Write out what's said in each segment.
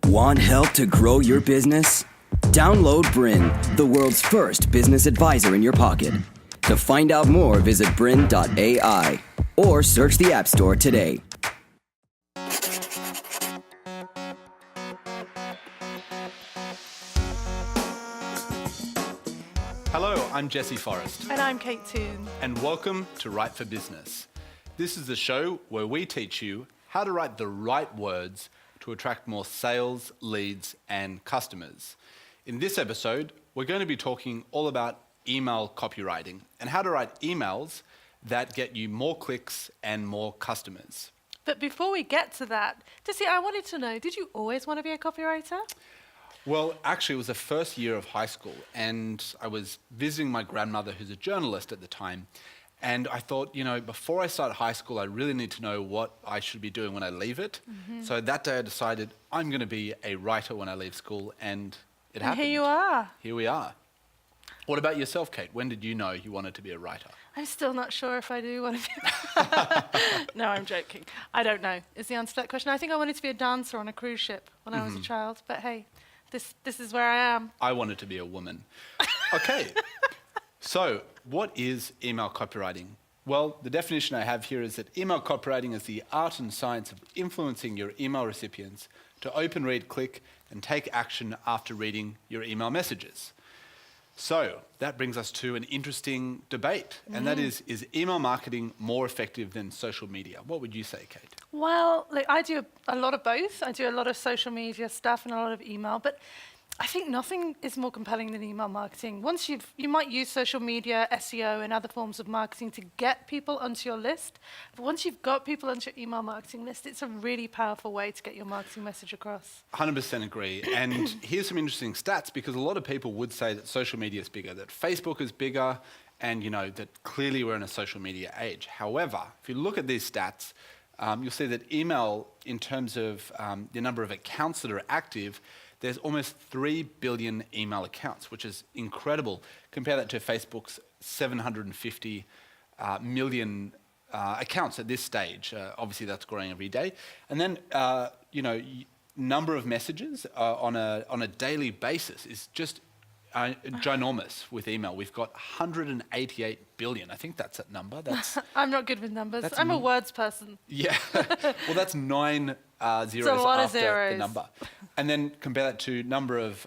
Want help to grow your business? Download BRiN, the world's first business advisor in your pocket. To find out more, visit BRiN.ai or search the App Store today. Hello, I'm Jesse Forrest. And I'm Kate Toon. And welcome to Write for Business. This is the show where we teach you how to write the right words to attract more sales, leads, and customers. In this episode, we're going to be talking all about email copywriting and how to write emails that get you more clicks and more customers. But before we get to that, Jesse, I wanted to know, did you always want to be a copywriter? Well, actually, it was the first year of high school, and I was visiting my grandmother, who's a journalist at the time, and I thought, before I start high school, I really need to know what I should be doing when I leave it. Mm-hmm. So that day I decided I'm going to be a writer when I leave school, and it happened. Here you are. Here we are. What about yourself, Kate? When did you know you wanted to be a writer? I'm still not sure if I do want to be. No, I'm joking. I don't know is the answer to that question. I think I wanted to be a dancer on a cruise ship when I was a child, but hey, this is where I am. I wanted to be a woman. Okay. So, what is email copywriting? Well, the definition I have here is that email copywriting is the art and science of influencing your email recipients to open, read, click, and take action after reading your email messages. So, that brings us to an interesting debate, and that is email marketing more effective than social media? What would you say, Kate? Well, I do a lot of both. I do a lot of social media stuff and a lot of email, but I think nothing is more compelling than email marketing. Once you might use social media, SEO, and other forms of marketing to get people onto your list, but once you've got people onto your email marketing list, it's a really powerful way to get your marketing message across. 100% agree. And here's some interesting stats, because a lot of people would say that social media is bigger, that Facebook is bigger, and that clearly we're in a social media age. However, if you look at these stats, you'll see that email, in terms of the number of accounts that are active, there's almost 3 billion email accounts, which is incredible. Compare that to Facebook's 750 million accounts at this stage. Obviously, that's growing every day. And then, number of messages on a daily basis is just ginormous with email. We've got 188 billion. I think that's that number. I'm not good with numbers. I'm a words person. Yeah. Well, that's 9 zeros after the number. And then compare that to number of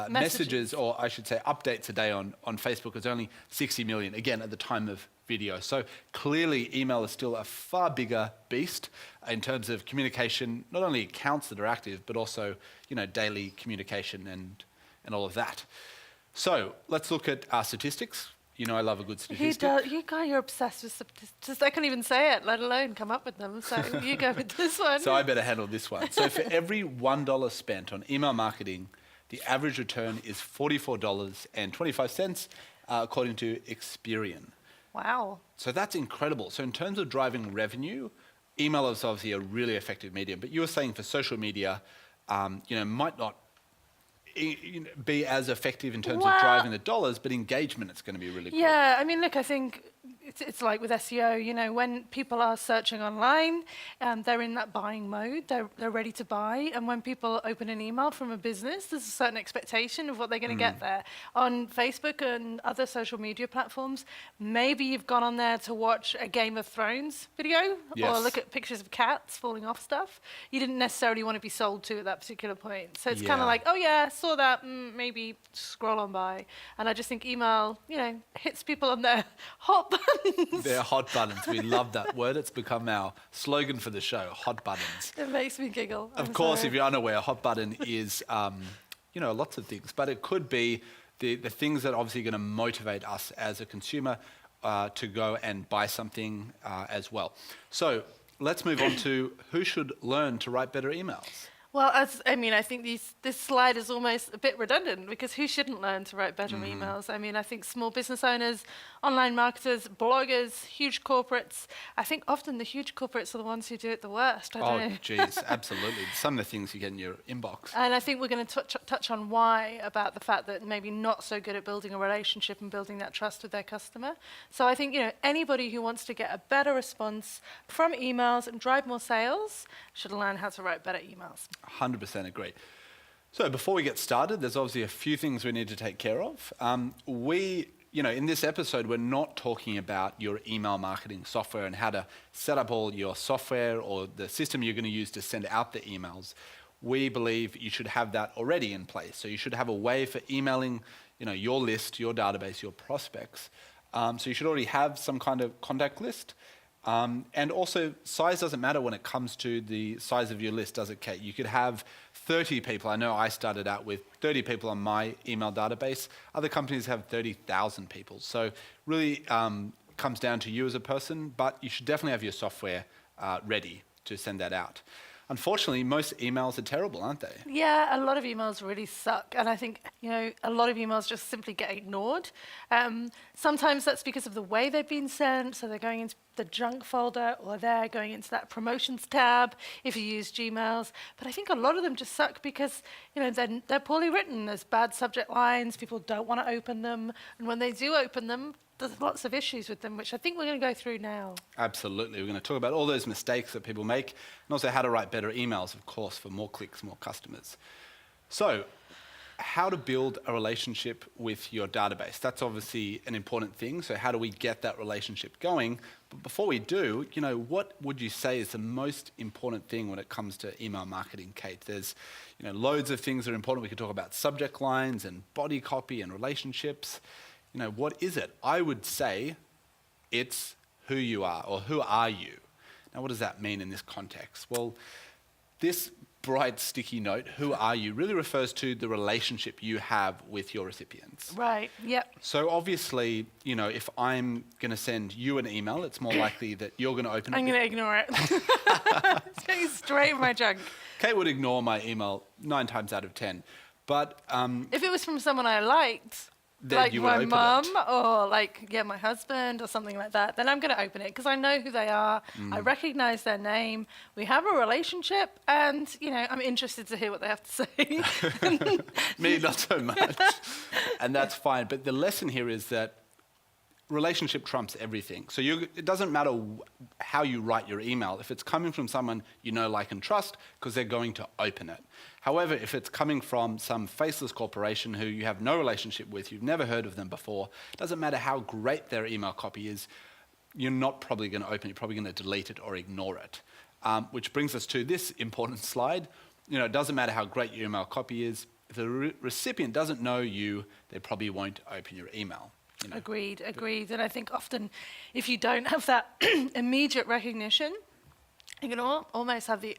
messages, or I should say updates a day on Facebook. It's only 60 million, again, at the time of video. So clearly email is still a far bigger beast in terms of communication, not only accounts that are active, but also, daily communication and all of that. So let's look at our statistics. I love a good statistic. You're obsessed with statistics. I can't even say it, let alone come up with them. So you go with this one. So I better handle this one. So for every $1 spent on email marketing, the average return is $44.25, according to Experian. Wow. So that's incredible. So in terms of driving revenue, email is obviously a really effective medium. But you were saying for social media, might not be as effective in terms of driving the dollars, but engagement, it's going to be really good. Yeah, I mean, look, I think it's like with SEO, when people are searching online, they're in that buying mode, they're ready to buy, and when people open an email from a business, there's a certain expectation of what they're going to get there. On Facebook and other social media platforms, maybe you've gone on there to watch a Game of Thrones video, or look at pictures of cats falling off stuff. You didn't necessarily want to be sold to at that particular point. So it's kind of like, oh yeah, saw that, maybe scroll on by. And I just think email, hits people on their hot buttons. They're hot buttons. We love that word. It's become our slogan for the show, hot buttons. It makes me giggle. Of course, if you're unaware, a hot button is, lots of things. But it could be the things that are obviously going to motivate us as a consumer to go and buy something as well. So let's move on to who should learn to write better emails. Well, I think this slide is almost a bit redundant, because who shouldn't learn to write better emails? I mean, I think small business owners, online marketers, bloggers, huge corporates. I think often the huge corporates are the ones who do it the worst. I don't know. Geez, absolutely. Some of the things you get in your inbox. And I think we're going to touch on why, about the fact that maybe not so good at building a relationship and building that trust with their customer. So I think, anybody who wants to get a better response from emails and drive more sales should learn how to write better emails. 100% agree. So before we get started, there's obviously a few things we need to take care of. In this episode, we're not talking about your email marketing software and how to set up all your software or the system you're going to use to send out the emails. We believe you should have that already in place. So you should have a way for emailing, your list, your database, your prospects. So you should already have some kind of contact list. And also, size doesn't matter when it comes to the size of your list, does it, Kate? You could have 30 people. I know I started out with 30 people on my email database. Other companies have 30,000 people. So really comes down to you as a person, but you should definitely have your software ready to send that out. Unfortunately, most emails are terrible, aren't they? Yeah, a lot of emails really suck. And I think, a lot of emails just simply get ignored. Sometimes that's because of the way they've been sent. So they're going into the junk folder, or they're going into that promotions tab if you use Gmails. But I think a lot of them just suck because, they're poorly written. There's bad subject lines. People don't want to open them. And when they do open them, there's lots of issues with them, which I think we're going to go through now. Absolutely. We're going to talk about all those mistakes that people make and also how to write better emails, of course, for more clicks, more customers. So, how to build a relationship with your database. That's obviously an important thing. So how do we get that relationship going? But before we do, what would you say is the most important thing when it comes to email marketing, Kate? There's, loads of things that are important. We could talk about subject lines and body copy and relationships. What is it? I would say it's who you are, or who are you? Now, what does that mean in this context? Well, this bright sticky note, who are you, really refers to the relationship you have with your recipients. Right, yep. So obviously, if I'm going to send you an email, it's more likely that you're going to open it. I'm going to ignore it. It's going straight in my junk. Kate would ignore my email 9 times out of 10. But if it was from someone I liked, then like you would my open mum it. or my husband or something like that, then I'm going to open it because I know who they are. I recognize their name. We have a relationship, and I'm interested to hear what they have to say. Me, not so much. And that's fine. But the lesson here is that relationship trumps everything. So it doesn't matter how you write your email. If it's coming from someone you know, like, and trust, because they're going to open it. However, if it's coming from some faceless corporation who you have no relationship with, you've never heard of them before, it doesn't matter how great their email copy is, you're not probably going to open it. You're probably going to delete it or ignore it. Which brings us to this important slide. It doesn't matter how great your email copy is. If the recipient doesn't know you, they probably won't open your email. Agreed. And I think often if you don't have that immediate recognition, you can almost have the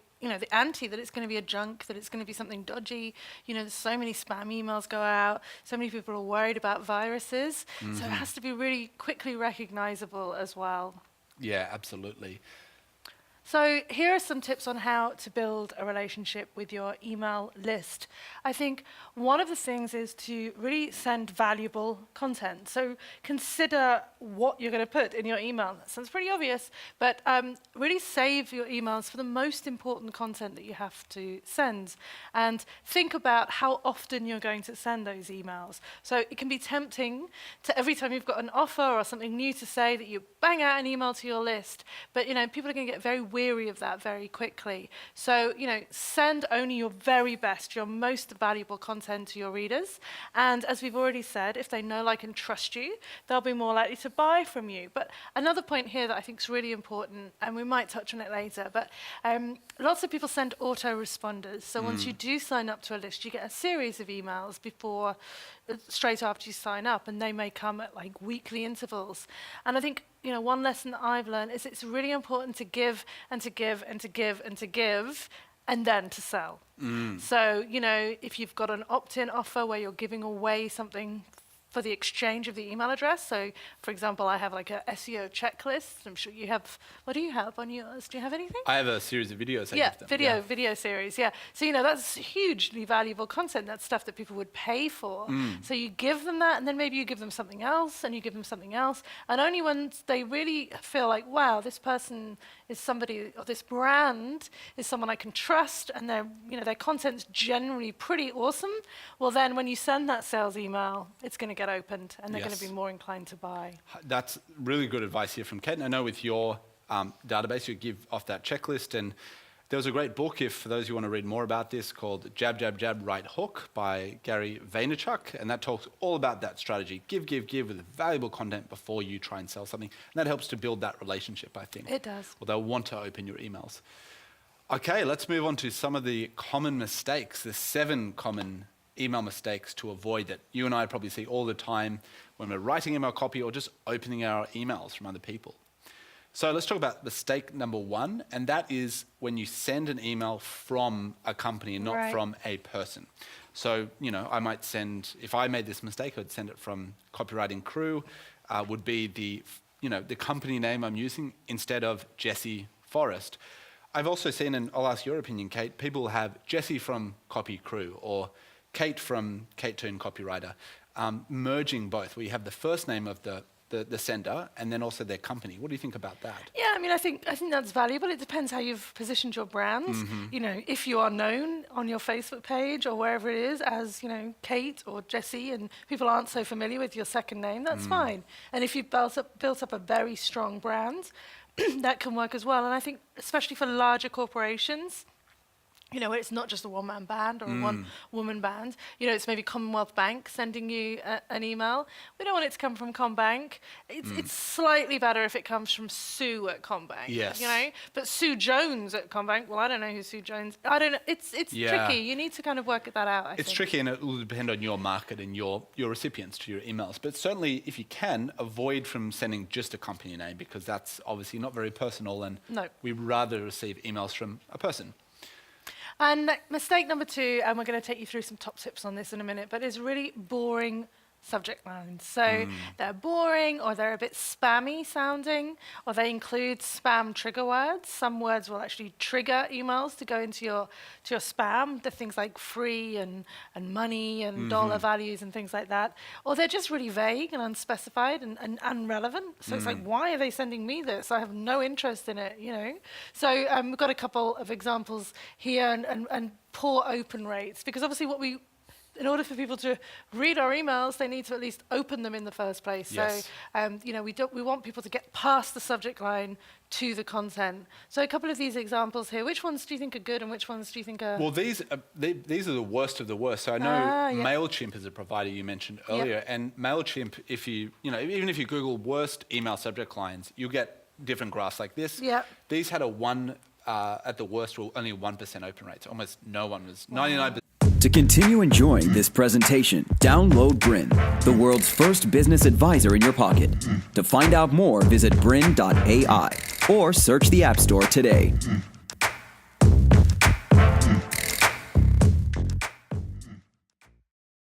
ante that it's going to be a junk, that it's going to be something dodgy. There's so many spam emails go out. So many people are worried about viruses. Mm-hmm. So it has to be really quickly recognizable as well. Yeah, absolutely. So here are some tips on how to build a relationship with your email list. I think one of the things is to really send valuable content. So consider what you're going to put in your email. That sounds pretty obvious, but really save your emails for the most important content that you have to send. And think about how often you're going to send those emails. So it can be tempting to, every time you've got an offer or something new to say, that you bang out an email to your list. But people are going to get very weary of that very quickly. So, send only your very best, your most valuable content to your readers. And as we've already said, if they know, like, and trust you, they'll be more likely to buy from you. But another point here that I think is really important, and we might touch on it later, but lots of people send autoresponders. So once you do sign up to a list, you get a series of emails straight after you sign up, and they may come at like weekly intervals. And I think one lesson that I've learned is it's really important to give and to give and to give and to give, and then to sell. So, if you've got an opt-in offer where you're giving away something for the exchange of the email address. So, for example, I have like a SEO checklist. I'm sure you have. What do you have on yours? Do you have anything? I have a series of videos. Video series. Yeah. So that's hugely valuable content. That's stuff that people would pay for. So you give them that, and then maybe you give them something else, and you give them something else, and only when they really feel like, wow, this person is somebody, or this brand is someone I can trust, and their content's generally pretty awesome. Well, then when you send that sales email, it's going to get opened, and they're going to be more inclined to buy. That's really good advice here from Kate. And I know with your database, you give off that checklist, and There was a great book, for those who want to read more about this, called Jab, Jab, Jab, Right Hook by Gary Vaynerchuk, and that talks all about that strategy. Give with valuable content before you try and sell something. And that helps to build that relationship, I think. It does. Or they'll want to open your emails. Okay, let's move on to some of the common mistakes, the 7 common email mistakes to avoid that you and I probably see all the time when we're writing email copy or just opening our emails from other people. So let's talk about mistake number 1, and that is when you send an email from a company and not from a person. So, I might send, if I made this mistake, I'd send it from Copywriting Crew, would be the company name I'm using instead of Jesse Forrest. I've also seen, and I'll ask your opinion, Kate, people have Jesse from Copy Crew or Kate from Toon Copywriter, merging both, where you have the first name of the sender and then also their company. What do you think about that? Yeah, I think that's valuable. It depends how you've positioned your brand. If you are known on your Facebook page or wherever it is as, Kate or Jessie, and people aren't so familiar with your second name, that's fine. And if you've built up a very strong brand, that can work as well. And I think especially for larger corporations, where it's not just a one-man band or a one-woman band. It's maybe Commonwealth Bank sending you an email. We don't want it to come from CommBank. It's slightly better if it comes from Sue at CommBank. Yes. But Sue Jones at CommBank, well, I don't know who Sue Jones. I don't know. It's tricky. You need to kind of work that out. I think. Tricky, and it will depend on your market and your recipients to your emails. But certainly, if you can, avoid from sending just a company name, because that's obviously not very personal, and we'd rather receive emails from a person. And mistake number 2, and we're going to take you through some top tips on this in a minute, but is really boring subject lines. So they're boring, or they're a bit spammy sounding, or they include spam trigger words. Some words will actually trigger emails to go into your spam. The things like free and money and dollar values and things like that. Or they're just really vague and unspecified and irrelevant. So it's like, why are they sending me this? I have no interest in it, So we've got a couple of examples here, and poor open rates, because obviously in order for people to read our emails, they need to at least open them in the first place. Yes. So, we want people to get past the subject line to the content. So a couple of these examples here. Which ones do you think are good, and which ones do you think are... Well, these are the worst of the worst. So I know MailChimp is a provider you mentioned earlier, and MailChimp, even if you Google worst email subject lines, you'll get different graphs like this. Yeah. These had at the worst, only 1% open rates. Almost no one was 99%. To continue enjoying this presentation, download BRiN, the world's first business advisor in your pocket. To find out more, visit BRiN.ai or search the App Store today.